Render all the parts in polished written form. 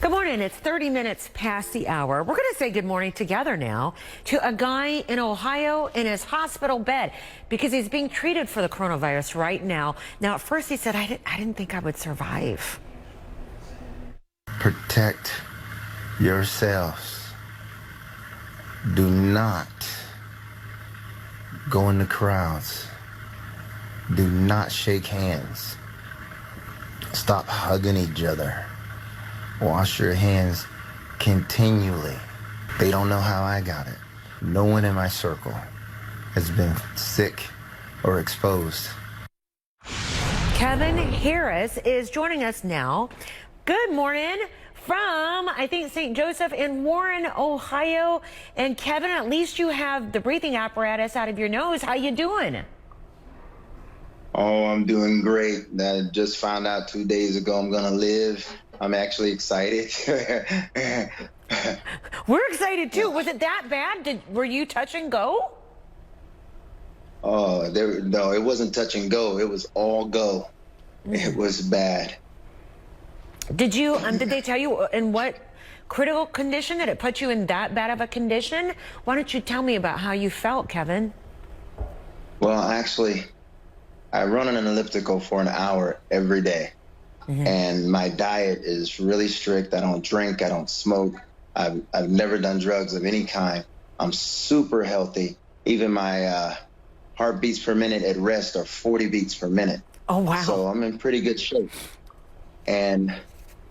Good morning. It's 30 minutes past the hour. We're going to say good morning together now to a guy in Ohio in his hospital bed because he's being treated for the coronavirus right now. Now, at first he said, I didn't think I would survive. Protect yourselves. Do not go in the crowds. Do not shake hands. Stop hugging each other. Wash your hands continually. They don't know how I got it. No one in my circle has been sick or exposed. Kevin Harris is joining us now. Good morning from, I think, St. Joseph in Warren, Ohio. And Kevin, at least you have the breathing apparatus out of your nose. How you doing? Oh, I'm doing great. I just found out 2 days ago I'm gonna live. I'm actually excited. We're excited too. Was it that bad? Were you touch and go? Oh, no, it wasn't touch and go. It was all go. It was bad. Did they tell you in what critical condition that it put you in that bad of a condition? Why don't you tell me about how you felt, Kevin? Well, actually, I run on an elliptical for an hour every day. And my diet is really strict. I don't drink. I don't smoke. I've never done drugs of any kind. I'm super healthy. Even my heartbeats per minute at rest are 40 beats per minute. Oh, wow. So I'm in pretty good shape. And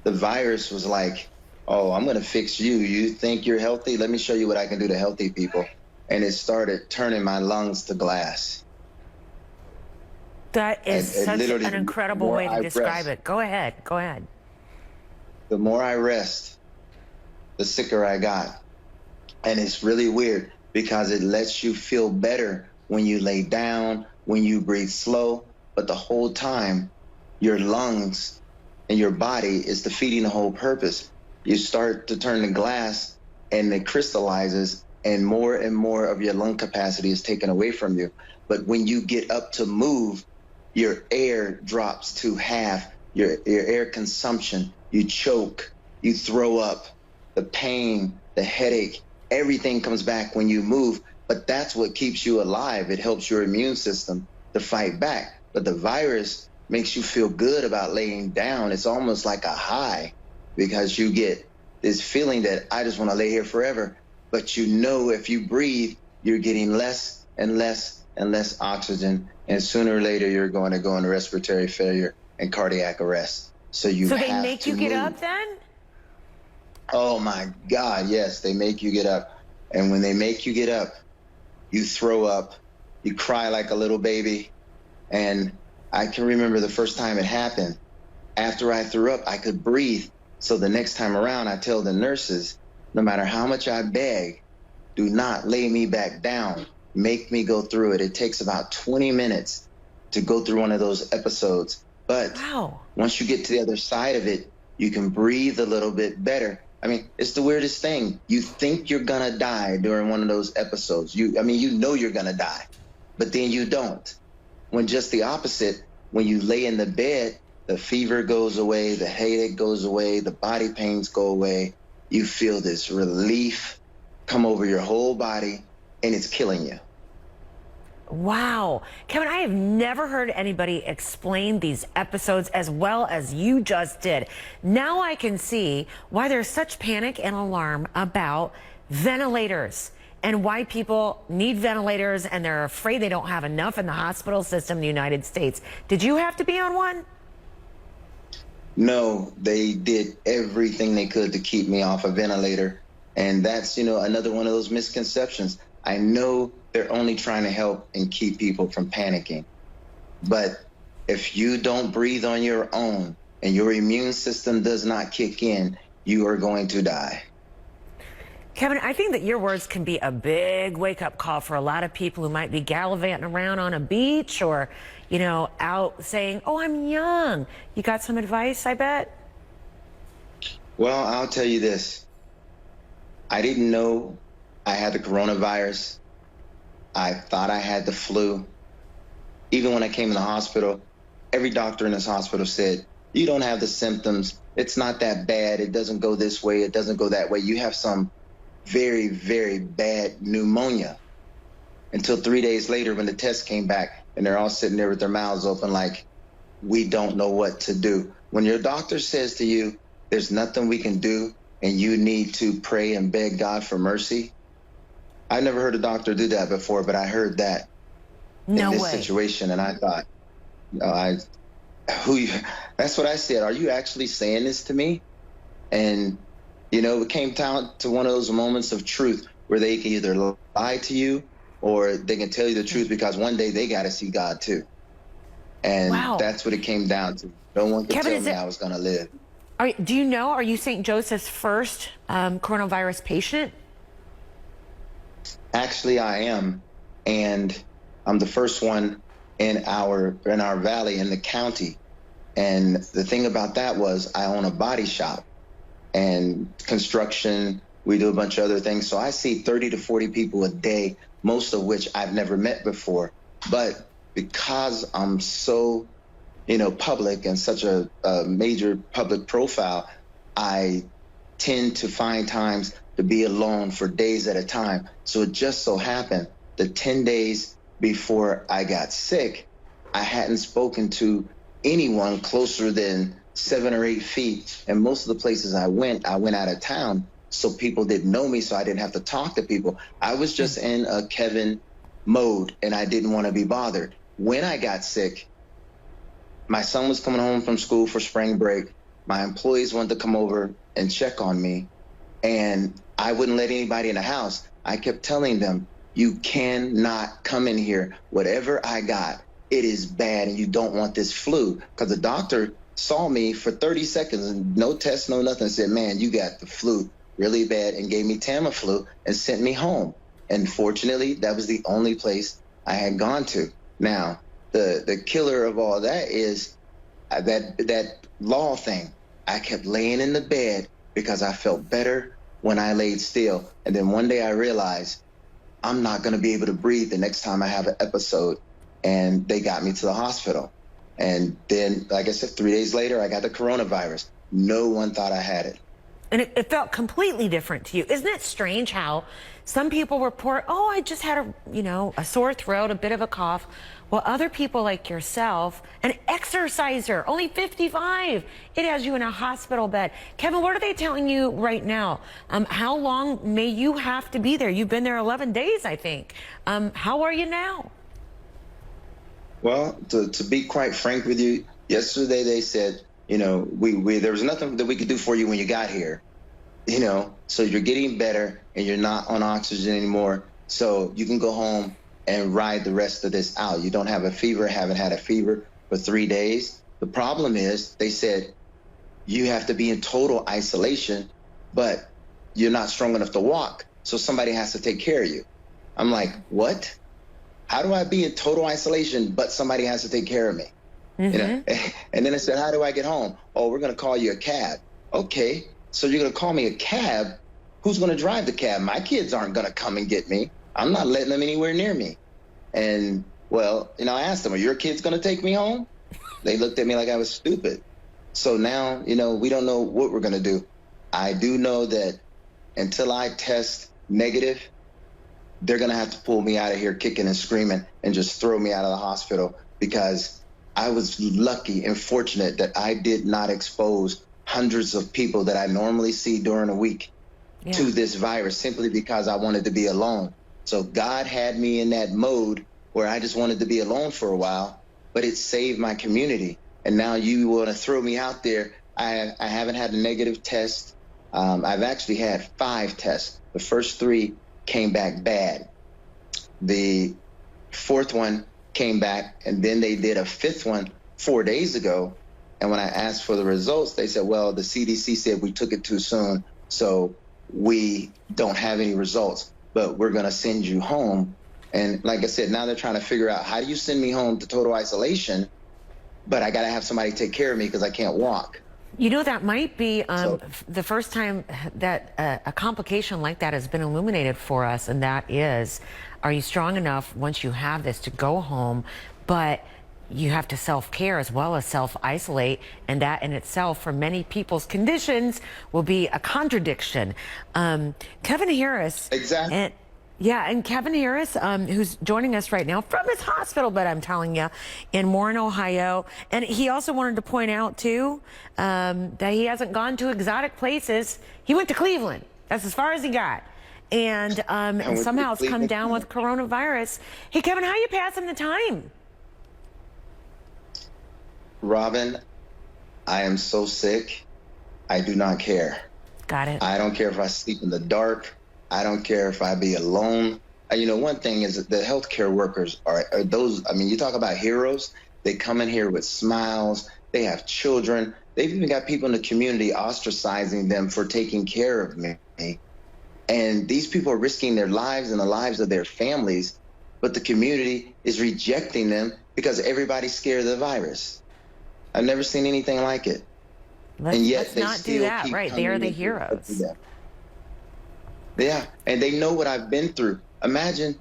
the virus was like, oh, I'm going to fix you. You think you're healthy? Let me show you what I can do to healthy people. And it started turning my lungs to glass. That is such an incredible way to describe it. Go ahead. Go ahead. The more I rest, the sicker I got. And it's really weird because it lets you feel better when you lay down, when you breathe slow. But the whole time, your lungs and your body is defeating the whole purpose. You start to turn to glass and it crystallizes and more of your lung capacity is taken away from you. But when you get up to move, your air drops to half, your air consumption, you choke, you throw up, the pain, the headache, everything comes back when you move, but that's what keeps you alive. It helps your immune system to fight back. But the virus makes you feel good about laying down. It's almost like a high because you get this feeling that I just want to lay here forever. But you know, if you breathe, you're getting less and less and less oxygen, and sooner or later you're going to go into respiratory failure and cardiac arrest. So they make you get up then? Oh my God, yes, they make you get up. And when they make you get up, you throw up, you cry like a little baby. And I can remember the first time it happened. After I threw up, I could breathe. So the next time around, I tell the nurses, no matter how much I beg, do not lay me back down. Make me go through it. It takes about 20 minutes to go through one of those episodes. But once you get to the other side of it, you can breathe a little bit better. I mean, it's the weirdest thing. You think you're gonna die during one of those episodes. You know you're gonna die, but then you don't. When just the opposite, when you lay in the bed, the fever goes away, the headache goes away, the body pains go away. You feel this relief come over your whole body, and it's killing you. Wow. Kevin, I have never heard anybody explain these episodes as well as you just did. Now I can see why there's such panic and alarm about ventilators and why people need ventilators and they're afraid they don't have enough in the hospital system in the United States. Did you have to be on one? No, they did everything they could to keep me off a ventilator. And that's, another one of those misconceptions. I know they're only trying to help and keep people from panicking. But if you don't breathe on your own and your immune system does not kick in, you are going to die. Kevin, I think that your words can be a big wake-up call for a lot of people who might be gallivanting around on a beach or, out saying, oh, I'm young. You got some advice, I bet? Well, I'll tell you this. I didn't know I had the coronavirus. I thought I had the flu. Even when I came in the hospital, every doctor in this hospital said, you don't have the symptoms. It's not that bad. It doesn't go this way. It doesn't go that way. You have some very, very bad pneumonia. Until 3 days later when the test came back and they're all sitting there with their mouths open like, we don't know what to do. When your doctor says to you, there's nothing we can do and you need to pray and beg God for mercy. I never heard a doctor do that before, but I heard that in this situation. And I thought, that's what I said. Are you actually saying this to me? And, it came down to one of those moments of truth where they can either lie to you or they can tell you the truth because one day they got to see God too. And that's what it came down to. No one could tell me I was going to live. Do you know, are you St. Joseph's first coronavirus patient? Actually, I am. And I'm the first one in our valley, in the county. And the thing about that was I own a body shop and construction. We do a bunch of other things. So I see 30 to 40 people a day, most of which I've never met before. But because I'm so, public and such a major public profile, I tend to find times to be alone for days at a time. So it just so happened that 10 days before I got sick, I hadn't spoken to anyone closer than 7 or 8 feet. And most of the places I went out of town. So people didn't know me, so I didn't have to talk to people. I was just in a Kevin mode and I didn't want to be bothered. When I got sick, my son was coming home from school for spring break. My employees wanted to come over and check on me, and I wouldn't let anybody in the house. I kept telling them, you cannot come in here. Whatever I got, it is bad, and you don't want this flu. Because the doctor saw me for 30 seconds, and no test, no nothing, said, man, you got the flu really bad, and gave me Tamiflu and sent me home. And fortunately, that was the only place I had gone to. Now, the killer of all that is that law thing. I kept laying in the bed because I felt better when I laid still. And then one day I realized I'm not going to be able to breathe the next time I have an episode. And they got me to the hospital. And then, like I said, 3 days later, I got the coronavirus. No one thought I had it. And it felt completely different to you. Isn't it strange how some people report, oh, I just had a sore throat, a bit of a cough. Well, other people like yourself, an exerciser, only 55, it has you in a hospital bed. Kevin, what are they telling you right now? How long may you have to be there? You've been there 11 days, I think. How are you now? Well, to be quite frank with you, yesterday they said, there was nothing that we could do for you when you got here, so you're getting better and you're not on oxygen anymore. So you can go home and ride the rest of this out. You don't have a fever, haven't had a fever for 3 days. The problem is they said you have to be in total isolation, but you're not strong enough to walk. So somebody has to take care of you. I'm like, what? How do I be in total isolation, but somebody has to take care of me? And then I said, how do I get home? Oh, we're going to call you a cab. Okay, so you're going to call me a cab? Who's going to drive the cab? My kids aren't going to come and get me. I'm not letting them anywhere near me. And, well, I asked them, are your kids going to take me home? They looked at me like I was stupid. So now, we don't know what we're going to do. I do know that until I test negative, they're going to have to pull me out of here kicking and screaming and just throw me out of the hospital, because I was lucky and fortunate that I did not expose hundreds of people that I normally see during a week to this virus, simply because I wanted to be alone. So God had me in that mode where I just wanted to be alone for a while, but it saved my community. And now you want to throw me out there. I haven't had a negative test. I've actually had 5 tests. The first 3 came back bad. The 4th one came back, and then they did a 5th one 4 days ago. And when I asked for the results, they said, well, the CDC said we took it too soon, so we don't have any results, but we're going to send you home. And like I said, now they're trying to figure out, how do you send me home to total isolation, but I got to have somebody take care of me because I can't walk? That might be the first time that a complication like that has been illuminated for us, and that is, are you strong enough once you have this to go home? But you have to self-care as well as self-isolate, and that in itself for many people's conditions will be a contradiction. Kevin Harris. Exactly. And Kevin Harris, who's joining us right now from his hospital bed, I'm telling you, in Warren, Ohio. And he also wanted to point out, too, that he hasn't gone to exotic places. He went to Cleveland. That's as far as he got. And somehow has come down with coronavirus. Hey, Kevin, how you passing the time? Robin, I am so sick. I do not care. Got it. I don't care if I sleep in the dark. I don't care if I be alone. You know, one thing is that the healthcare workers are those, I mean, you talk about heroes. They come in here with smiles. They have children. They've even got people in the community ostracizing them for taking care of me. And these people are risking their lives and the lives of their families, but the community is rejecting them because everybody's scared of the virus. I've never seen anything like it. And yet Let's they not still do that, keep right? They are coming the in heroes. Yeah, and they know what I've been through. Imagine,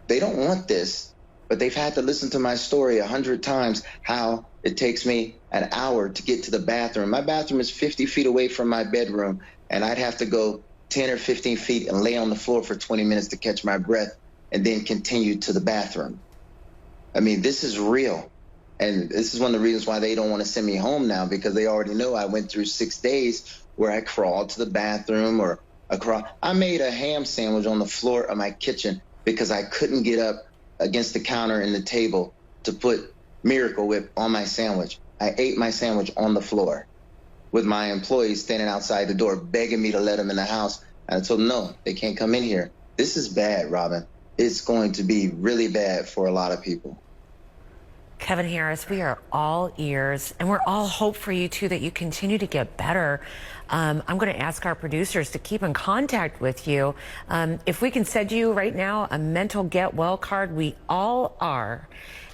they don't want this, but they've had to listen to my story 100 times, how it takes me an hour to get to the bathroom. My bathroom is 50 feet away from my bedroom, and I'd have to go 10 or 15 feet and lay on the floor for 20 minutes to catch my breath and then continue to the bathroom. I mean, this is real. And this is one of the reasons why they don't want to send me home now, because they already know I went through 6 days where I crawled to the bathroom or I made a ham sandwich on the floor of my kitchen because I couldn't get up against the counter and the table to put Miracle Whip on my sandwich. I ate my sandwich on the floor with my employees standing outside the door begging me to let them in the house. And I told them, no, they can't come in here. This is bad, Robin. It's going to be really bad for a lot of people. Kevin Harris, we are all ears, and we're all hope for you, too, that you continue to get better. I'm going to ask our producers to keep in contact with you. If we can send you right now a mental get well card, we all are.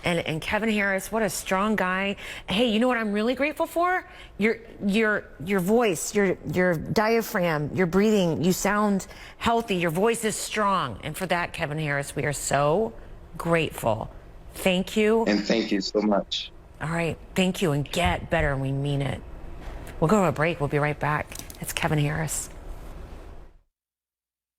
And Kevin Harris, what a strong guy. Hey, you know what I'm really grateful for? Your voice, your diaphragm, your breathing. You sound healthy. Your voice is strong. And for that, Kevin Harris, we are so grateful. Thank you. And thank you so much. All right. Thank you. And get better. And we mean it. We'll go to a break. We'll be right back. It's Kevin Harris.